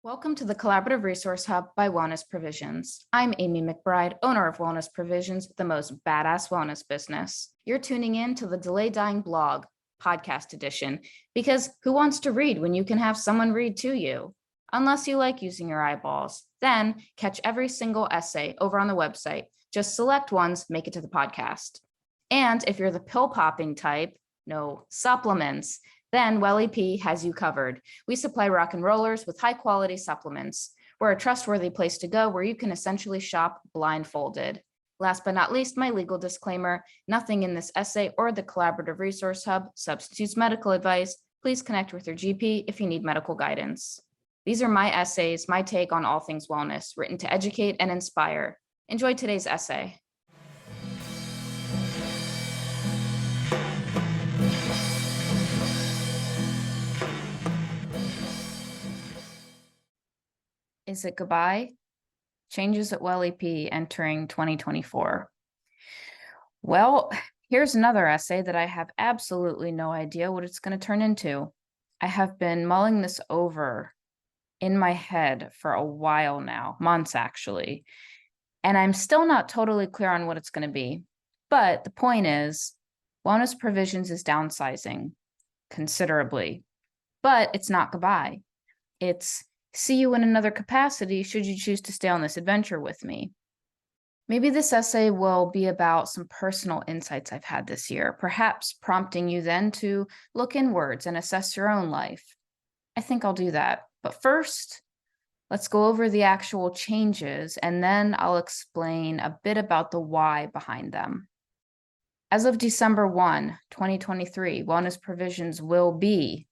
Welcome to the Collaborative Resource Hub by Wellness Provisions. I'm Amy McBride, owner of Wellness Provisions, the most badass wellness business. You're tuning in to the Delay Dying blog, podcast edition, because who wants to read when you can have someone read to you? Unless you like using your eyeballs. Then catch every single essay over on the website. Just select ones, make it to the podcast. And if you're the pill popping type, no supplements, then Welly P has you covered. We supply rock and rollers with high quality supplements. We're a trustworthy place to go where you can essentially shop blindfolded. Last but not least, my legal disclaimer: nothing in this essay or the Collaborative Resource Hub substitutes medical advice. Please connect with your GP if you need medical guidance. These are my essays, my take on all things wellness, written to educate and inspire. Enjoy today's essay. Is it goodbye? Changes at Welly P entering 2024. Well, here's another essay that I have absolutely no idea what it's going to turn into. I have been mulling this over in my head for a while now, months actually, and I'm still not totally clear on what it's going to be. But the point is, Wellness Provisions is downsizing considerably, but it's not goodbye. It's see you in another capacity should you choose to stay on this adventure with me. Maybe this essay will be about some personal insights I've had this year, perhaps prompting you then to look inwards and assess your own life. I think I'll do that. But first, let's go over the actual changes, and then I'll explain a bit about the why behind them. As of December 1, 2023, Wellness Provisions will be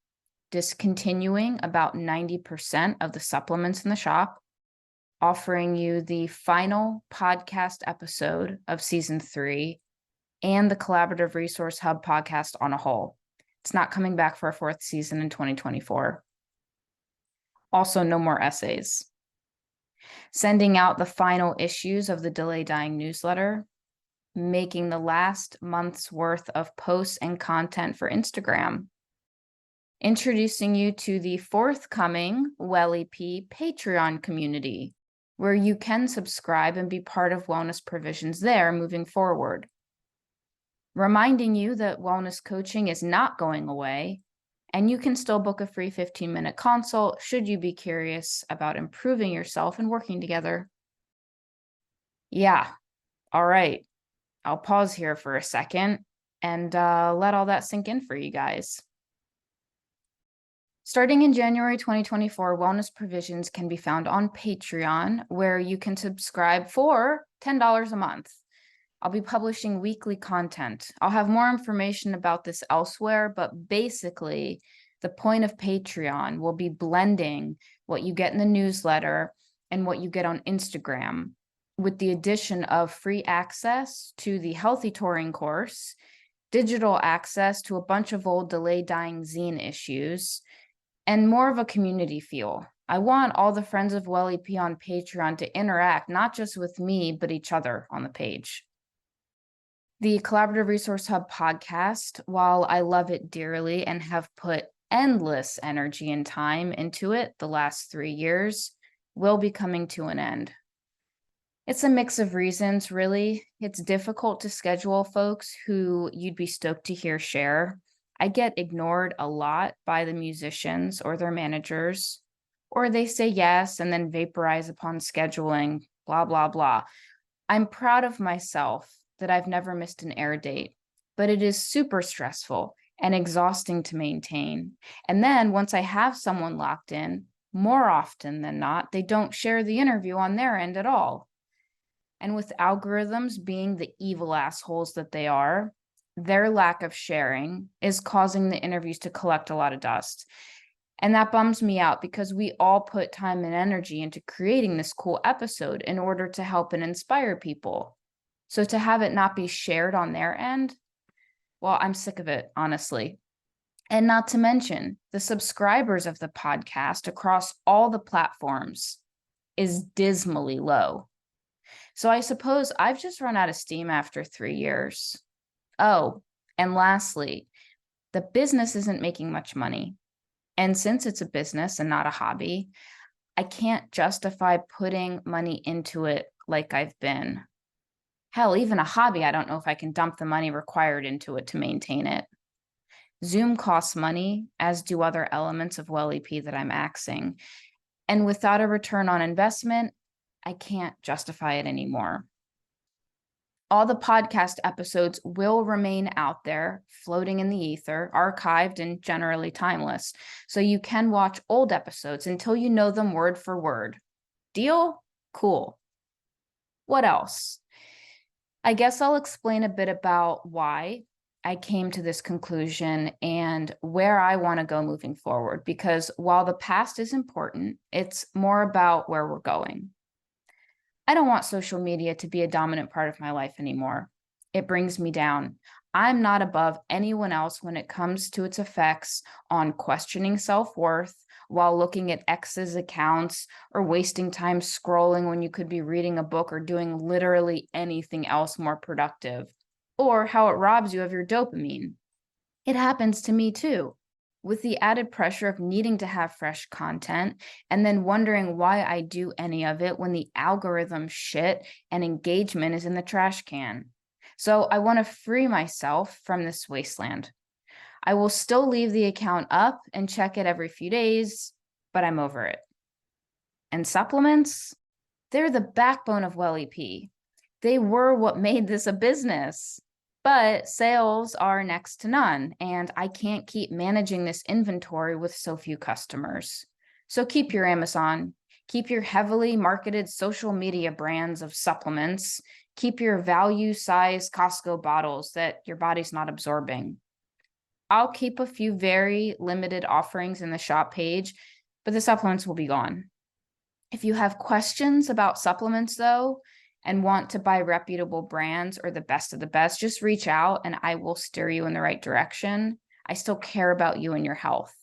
discontinuing about 90% of the supplements in the shop, offering you the final podcast episode of season 3 and the Collaborative Resource Hub podcast on a whole. It's not coming back for a 4th season in 2024. Also, no more essays. Sending out the final issues of the Delay Dying newsletter, making the last month's worth of posts and content for Instagram, introducing you to the forthcoming Welly P Patreon community, where you can subscribe and be part of Wellness Provisions there moving forward. Reminding you that wellness coaching is not going away, and you can still book a free 15-minute consult should you be curious about improving yourself and working together. Yeah, all right. I'll pause here for a second and let all that sink in for you guys. Starting in January 2024, Wellness Provisions can be found on Patreon, where you can subscribe for $10 a month. I'll be publishing weekly content. I'll have more information about this elsewhere, but basically, the point of Patreon will be blending what you get in the newsletter and what you get on Instagram, with the addition of free access to the Healthy Touring course, digital access to a bunch of old Delay Dying zine issues, and more of a community feel. I want all the friends of Welly P on Patreon to interact, not just with me, but each other on the page. The Collaborative Resource Hub podcast, while I love it dearly and have put endless energy and time into it the last 3 years, will be coming to an end. It's a mix of reasons, really. It's difficult to schedule folks who you'd be stoked to hear share. I get ignored a lot by the musicians or their managers, or they say yes and then vaporize upon scheduling, blah, blah, blah. I'm proud of myself that I've never missed an air date, but it is super stressful and exhausting to maintain. And then once I have someone locked in, more often than not, they don't share the interview on their end at all. And with algorithms being the evil assholes that they are, their lack of sharing is causing the interviews to collect a lot of dust. And that bums me out because we all put time and energy into creating this cool episode in order to help and inspire people. So to have it not be shared on their end, well, I'm sick of it, honestly. And not to mention, the subscribers of the podcast across all the platforms is dismally low. So I suppose I've just run out of steam after 3 years. Oh, and lastly, the business isn't making much money. And since it's a business and not a hobby, I can't justify putting money into it like I've been. Hell, even a hobby, I don't know if I can dump the money required into it to maintain it. Zoom costs money, as do other elements of Welly P that I'm axing. And without a return on investment, I can't justify it anymore. All the podcast episodes will remain out there, floating in the ether, archived and generally timeless. So you can watch old episodes until you know them word for word. Deal? Cool. What else? I guess I'll explain a bit about why I came to this conclusion and where I want to go moving forward. Because while the past is important, it's more about where we're going. I don't want social media to be a dominant part of my life anymore. It brings me down. I'm not above anyone else when it comes to its effects on questioning self-worth while looking at ex's accounts or wasting time scrolling when you could be reading a book or doing literally anything else more productive, or how it robs you of your dopamine. It happens to me too, with the added pressure of needing to have fresh content and then wondering why I do any of it when the algorithm shit and engagement is in the trash can. So I want to free myself from this wasteland. I will still leave the account up and check it every few days, but I'm over it. And supplements? They're the backbone of Welly P. They were what made this a business. But sales are next to none, and I can't keep managing this inventory with so few customers. So keep your Amazon, keep your heavily marketed social media brands of supplements, keep your value-sized Costco bottles that your body's not absorbing. I'll keep a few very limited offerings in the shop page, but the supplements will be gone. If you have questions about supplements, though, and want to buy reputable brands or the best of the best, just reach out and I will steer you in the right direction. I still care about you and your health.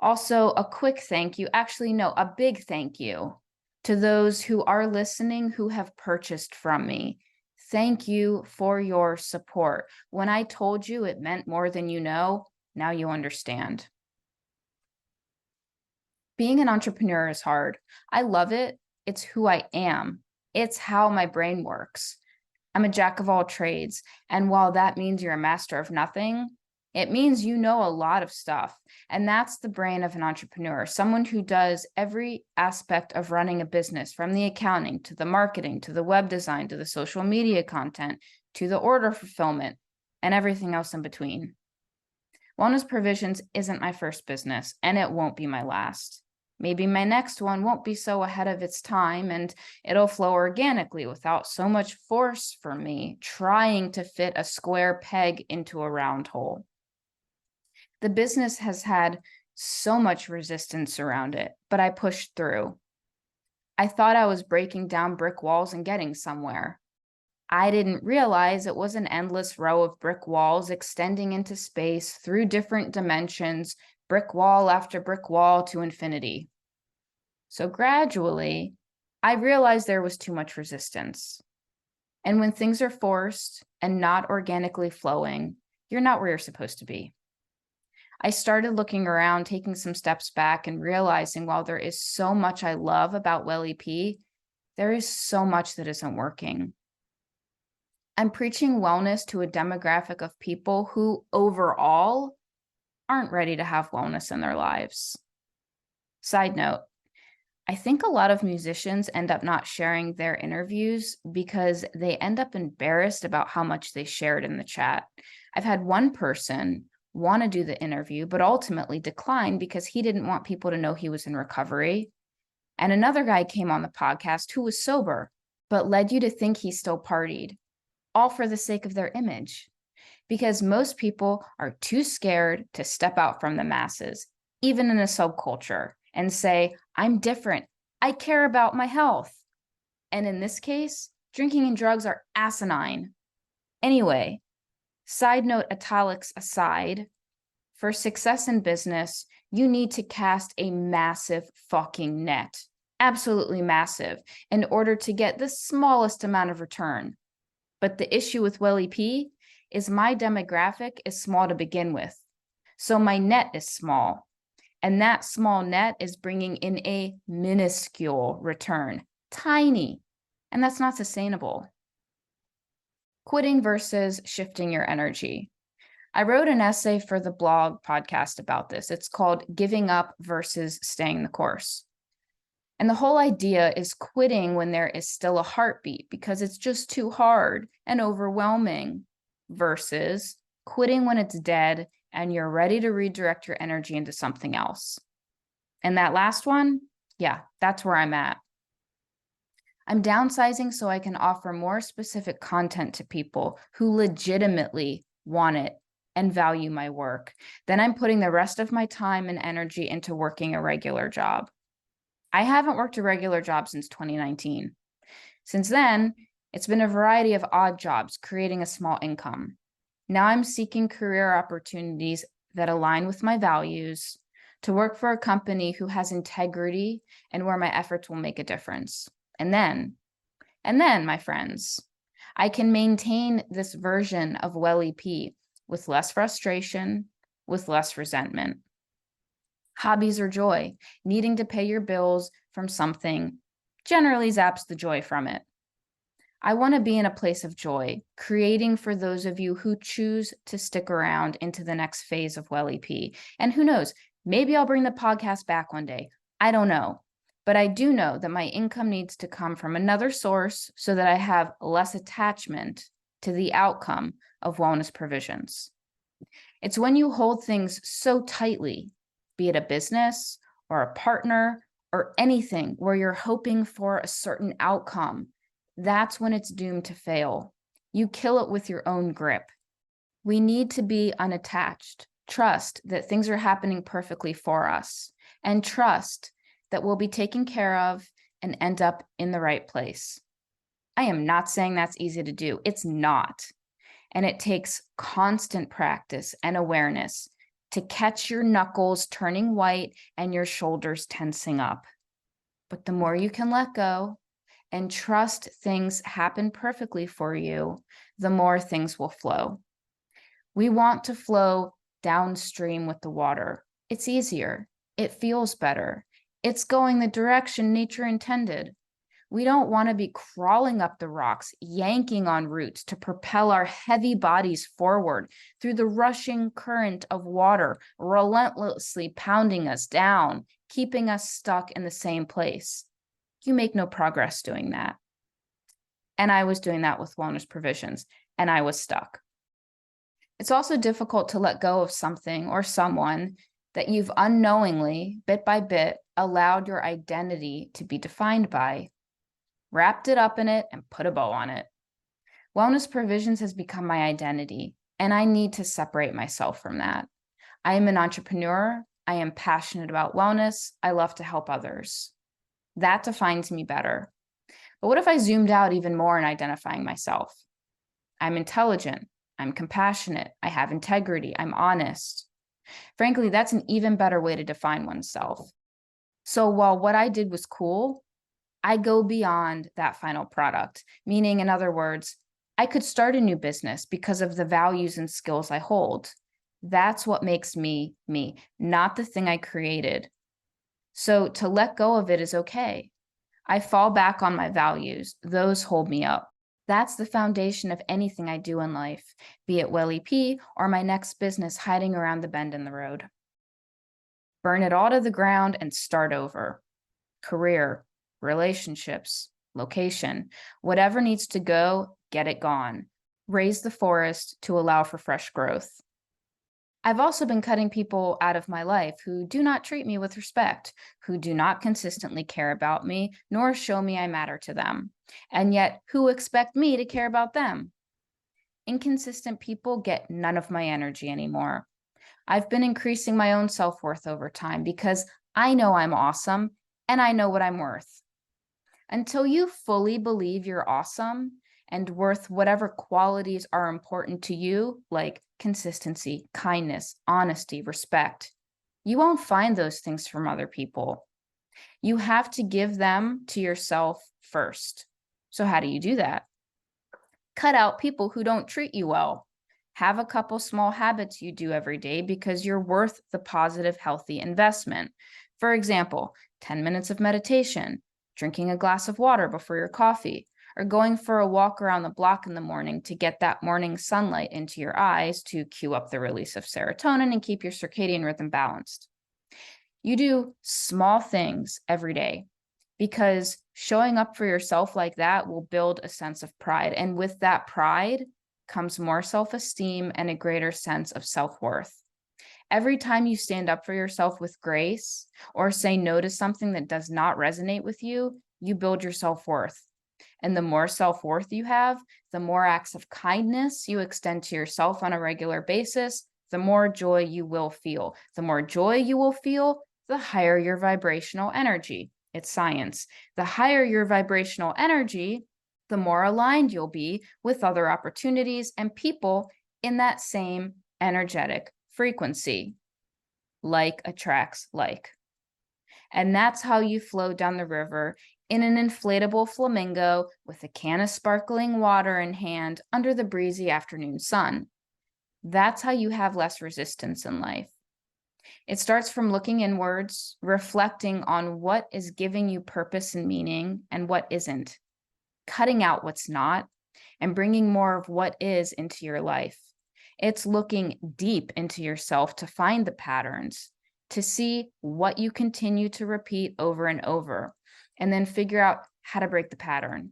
Also, a quick thank you, actually, no, a big thank you to those who are listening who have purchased from me. Thank you for your support. When I told you it meant more than you know, now you understand. Being an entrepreneur is hard. I love it. It's who I am. It's how my brain works. I'm a jack of all trades. And while that means you're a master of nothing, it means you know a lot of stuff. And that's the brain of an entrepreneur, someone who does every aspect of running a business, from the accounting to the marketing, to the web design, to the social media content, to the order fulfillment, and everything else in between. Wellness Provisions isn't my first business, and it won't be my last. Maybe my next one won't be so ahead of its time and it'll flow organically without so much force from me trying to fit a square peg into a round hole. The business has had so much resistance around it, but I pushed through. I thought I was breaking down brick walls and getting somewhere. I didn't realize it was an endless row of brick walls extending into space through different dimensions, brick wall after brick wall to infinity. So gradually, I realized there was too much resistance. And when things are forced and not organically flowing, you're not where you're supposed to be. I started looking around, taking some steps back and realizing while there is so much I love about Welly P, there is so much that isn't working. I'm preaching wellness to a demographic of people who overall aren't ready to have wellness in their lives. Side note, I think a lot of musicians end up not sharing their interviews because they end up embarrassed about how much they shared in the chat. I've had one person want to do the interview, but ultimately decline because he didn't want people to know he was in recovery. And another guy came on the podcast who was sober, but led you to think he still partied, all for the sake of their image. Because most people are too scared to step out from the masses, even in a subculture, and say, I'm different. I care about my health. And in this case, drinking and drugs are asinine. Anyway, side note italics aside, for success in business, you need to cast a massive fucking net, absolutely massive, in order to get the smallest amount of return. But the issue with Welly P is my demographic is small to begin with. So my net is small. And that small net is bringing in a minuscule return, tiny, and that's not sustainable. Quitting versus shifting your energy. I wrote an essay for the blog podcast about this. It's called Giving Up versus Staying the Course. And the whole idea is quitting when there is still a heartbeat because it's just too hard and overwhelming, versus quitting when it's dead and you're ready to redirect your energy into something else. And that last one, yeah, that's where I'm at. I'm downsizing so I can offer more specific content to people who legitimately want it and value my work. Then I'm putting the rest of my time and energy into working a regular job. I haven't worked a regular job since 2019. Since then, it's been a variety of odd jobs, creating a small income. Now I'm seeking career opportunities that align with my values, to work for a company who has integrity and where my efforts will make a difference. And then, my friends, I can maintain this version of Welly P with less frustration, with less resentment. Hobbies are joy. Needing to pay your bills from something generally zaps the joy from it. I want to be in a place of joy, creating for those of you who choose to stick around into the next phase of Welly P. And who knows, maybe I'll bring the podcast back one day. I don't know. But I do know that my income needs to come from another source so that I have less attachment to the outcome of wellness provisions. It's when you hold things so tightly, be it a business or a partner or anything where you're hoping for a certain outcome, that's when it's doomed to fail. You kill it with your own grip. We need to be unattached, trust that things are happening perfectly for us, and trust that we'll be taken care of and end up in the right place. I am not saying that's easy to do. It's not. And it takes constant practice and awareness to catch your knuckles turning white and your shoulders tensing up. But the more you can let go and trust things happen perfectly for you, the more things will flow. We want to flow downstream with the water. It's easier. It feels better. It's going the direction nature intended. We don't want to be crawling up the rocks, yanking on roots to propel our heavy bodies forward through the rushing current of water, relentlessly pounding us down, keeping us stuck in the same place. You make no progress doing that. And I was doing that with wellness provisions, and I was stuck. It's also difficult to let go of something or someone that you've unknowingly, bit by bit, allowed your identity to be defined by, wrapped it up in it, and put a bow on it. Wellness provisions has become my identity, and I need to separate myself from that. I am an entrepreneur. I am passionate about wellness. I love to help others. That defines me better. But what if I zoomed out even more in identifying myself? I'm intelligent. I'm compassionate. I have integrity. I'm honest. Frankly, that's an even better way to define oneself. So while what I did was cool, I go beyond that final product, meaning, in other words, I could start a new business because of the values and skills I hold. That's what makes me, me, not the thing I created. So to let go of it is okay. I fall back on my values. Those hold me up. That's the foundation of anything I do in life, be it Welly P or my next business hiding around the bend in the road. Burn it all to the ground and start over. Career, relationships, location, whatever needs to go, get it gone. Raise the forest to allow for fresh growth. I've also been cutting people out of my life who do not treat me with respect, who do not consistently care about me, nor show me I matter to them, and yet who expect me to care about them. Inconsistent people get none of my energy anymore. I've been increasing my own self-worth over time because I know I'm awesome and I know what I'm worth. Until you fully believe you're awesome and worth whatever qualities are important to you, like consistency, kindness, honesty, respect, you won't find those things from other people. You have to give them to yourself first. So how do you do that? Cut out people who don't treat you well. Have a couple small habits you do every day because you're worth the positive, healthy investment. For example, 10 minutes of meditation, drinking a glass of water before your coffee, or going for a walk around the block in the morning to get that morning sunlight into your eyes to cue up the release of serotonin and keep your circadian rhythm balanced. You do small things every day because showing up for yourself like that will build a sense of pride. And with that pride comes more self-esteem and a greater sense of self-worth. Every time you stand up for yourself with grace or say no to something that does not resonate with you, you build your self-worth. And the more self-worth you have, the more acts of kindness you extend to yourself on a regular basis, the more joy you will feel. The more joy you will feel, the higher your vibrational energy. It's science. The higher your vibrational energy, the more aligned you'll be with other opportunities and people in that same energetic frequency. Like attracts like. And that's how you flow down the river in an inflatable flamingo with a can of sparkling water in hand under the breezy afternoon sun. That's how you have less resistance in life. It starts from looking inwards, reflecting on what is giving you purpose and meaning and what isn't, cutting out what's not, and bringing more of what is into your life. It's looking deep into yourself to find the patterns, to see what you continue to repeat over and over, and then figure out how to break the pattern,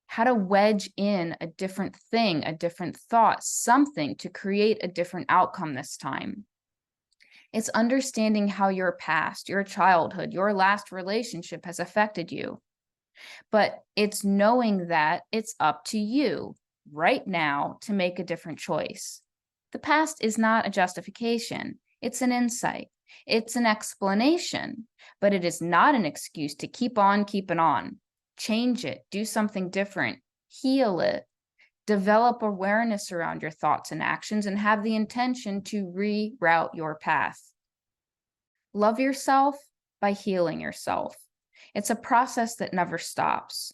how to wedge in a different thing, a different thought, something to create a different outcome this time. It's understanding how your past, your childhood, your last relationship has affected you. But it's knowing that it's up to you right now to make a different choice. The past is not a justification. It's an insight. It's an explanation, but it is not an excuse to keep on keeping on. Change it, do something different, heal it, develop awareness around your thoughts and actions, and have the intention to reroute your path. Love yourself by healing yourself. It's a process that never stops.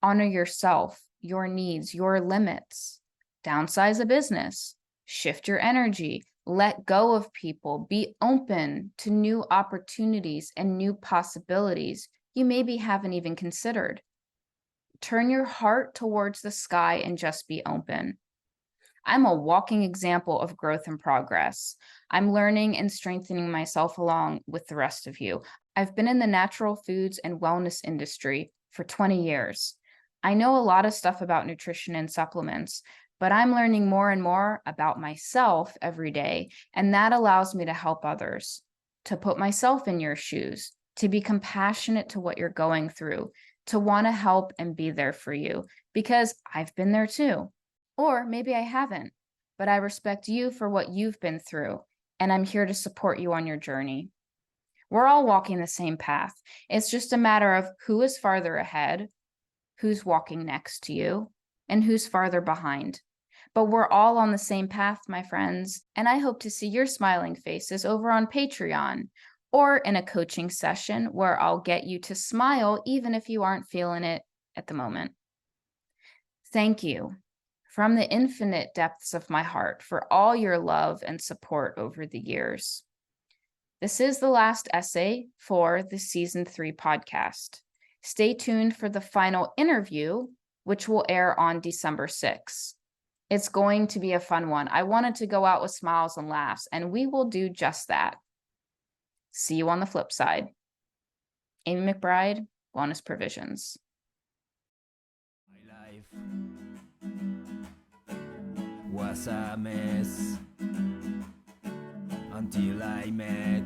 Honor yourself, your needs, your limits. Downsize a business. Shift your energy. Let go of people. Be open to new opportunities and new possibilities you maybe haven't even considered. Turn your heart towards the sky and just be open. I'm a walking example of growth and progress. I'm learning and strengthening myself along with the rest of you. I've been in the natural foods and wellness industry for 20 years. I know a lot of stuff about nutrition and supplements, but I'm learning more and more about myself every day, and that allows me to help others, to put myself in your shoes, to be compassionate to what you're going through, to want to help and be there for you, because I've been there too. Or maybe I haven't, but I respect you for what you've been through, and I'm here to support you on your journey. We're all walking the same path. It's just a matter of who is farther ahead, who's walking next to you, and who's farther behind. But we're all on the same path, my friends, and I hope to see your smiling faces over on Patreon or in a coaching session where I'll get you to smile even if you aren't feeling it at the moment. Thank you from the infinite depths of my heart for all your love and support over the years. This is the last essay for the Season 3 podcast. Stay tuned for the final interview, which will air on December 6th. It's going to be a fun one. I wanted to go out with smiles and laughs, and we will do just that. See you on the flip side. Amy McBride, Wellness Provisions. My life was a mess until I met